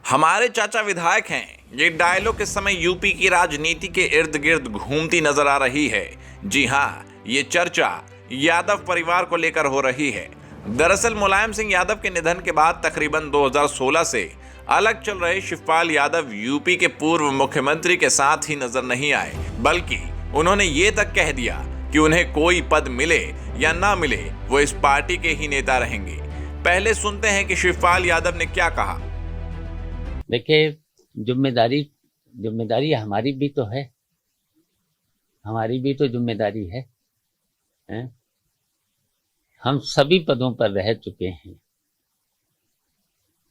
हमारे चाचा विधायक हैं। ये डायलॉग इस समय यूपी की राजनीति के इर्द गिर्द घूमती नजर आ रही है। जी हाँ, ये चर्चा यादव परिवार को लेकर हो रही है। दरअसल मुलायम सिंह यादव के निधन के बाद तकरीबन 2016 से अलग चल रहे शिवपाल यादव यूपी के पूर्व मुख्यमंत्री के साथ ही नजर नहीं आए, बल्कि उन्होंने ये तक कह दिया कि उन्हें कोई पद मिले या ना मिले वो इस पार्टी के ही नेता रहेंगे। पहले सुनते हैं कि शिवपाल यादव ने क्या कहा। देखिए, जिम्मेदारी हमारी भी तो है, हमारी भी तो जिम्मेदारी है, हैं? हम सभी पदों पर रह चुके हैं,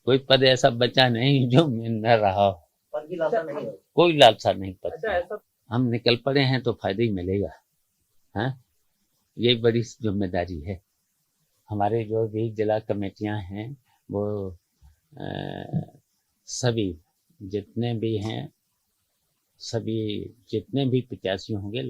कोई पद ऐसा बचा नहीं जो मिल न रहा हो। कोई लालसा नहीं पड़ता। हम निकल पड़े हैं तो फायदा ही मिलेगा। हैं? ये बड़ी जिम्मेदारी है। हमारे जो भी जिला कमेटियां हैं वो सभी जितने भी हैं, सभी जितने भी प्रत्याशी होंगे।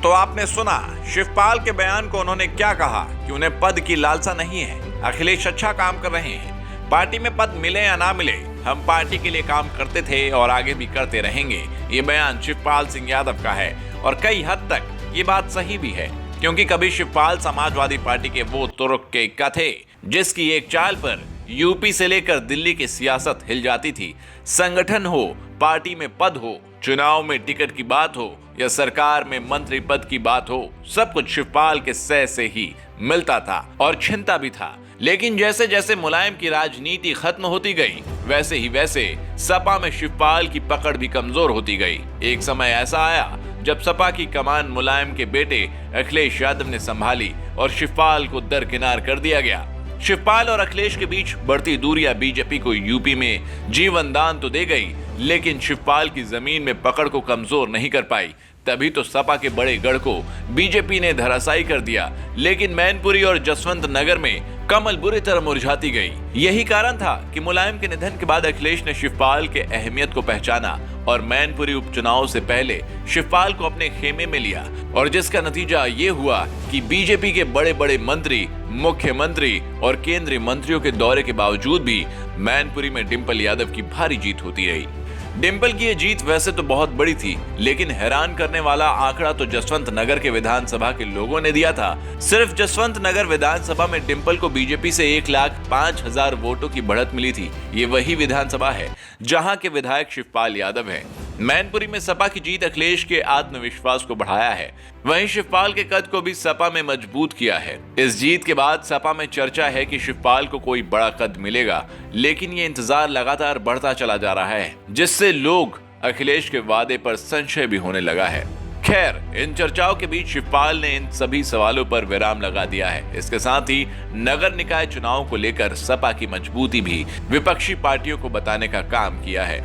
तो आपने सुना शिवपाल के बयान को। उन्होंने क्या कहा कि उन्हें पद की लालसा नहीं है। अखिलेश अच्छा काम कर रहे हैं, पार्टी में पद मिले या ना मिले हम पार्टी के लिए काम करते थे और आगे भी करते रहेंगे। ये बयान शिवपाल सिंह यादव का है और कई हद तक ये बात सही भी है, क्योंकि कभी शिवपाल समाजवादी पार्टी के वो तुर्क के इक्का थे जिसकी एक चाल पर यूपी से लेकर दिल्ली की सियासत हिल जाती थी। संगठन हो, पार्टी में पद हो, चुनाव में टिकट की बात हो या सरकार में मंत्री पद की बात हो, सब कुछ शिवपाल के सह से ही मिलता था और छिनता भी था। लेकिन जैसे जैसे मुलायम की राजनीति खत्म होती गई, वैसे ही वैसे सपा में शिवपाल की पकड़ भी कमजोर होती गई। एक समय ऐसा आया जब सपा की कमान मुलायम के बेटे अखिलेश यादव ने संभाली और शिवपाल को दरकिनार कर दिया गया। शिवपाल और अखिलेश के बीच बढ़ती दूरियां बीजेपी को यूपी में जीवन दान तो दे गई, लेकिन शिवपाल की जमीन में पकड़ को कमजोर नहीं कर पाई। तभी तो सपा के बड़े गढ़ को बीजेपी ने धराशायी कर दिया, लेकिन मैनपुरी और जसवंत नगर में कमल बुरी तरह मुरझाती गई। यही कारण था कि मुलायम के निधन के बाद अखिलेश ने शिवपाल के अहमियत को पहचाना और मैनपुरी उपचुनाव से पहले शिवपाल को अपने खेमे में लिया, और जिसका नतीजा ये हुआ कि बीजेपी के बड़े बड़े मंत्री, मुख्यमंत्री और केंद्रीय मंत्रियों के दौरे के बावजूद भी मैनपुरी में डिंपल यादव की भारी जीत होती रही। डिंपल की ये जीत वैसे तो बहुत बड़ी थी, लेकिन हैरान करने वाला आंकड़ा तो जसवंत नगर के विधानसभा के लोगों ने दिया था। सिर्फ जसवंत नगर विधानसभा में डिंपल को बीजेपी से 1,05,000 वोटों की बढ़त मिली थी। ये वही विधानसभा है जहां के विधायक शिवपाल यादव हैं। मैनपुरी में सपा की जीत अखिलेश के आत्मविश्वास को बढ़ाया है, वहीं शिवपाल के कद को भी सपा में मजबूत किया है। इस जीत के बाद सपा में चर्चा है कि शिवपाल को कोई बड़ा कद मिलेगा, लेकिन ये इंतजार लगातार बढ़ता चला जा रहा है, जिससे लोग अखिलेश के वादे पर संशय भी होने लगा है। खैर, इन चर्चाओं के बीच शिवपाल ने इन सभी सवालों पर विराम लगा दिया है। इसके साथ ही नगर निकाय चुनाव को लेकर सपा की मजबूती भी विपक्षी पार्टियों को बताने का काम किया है।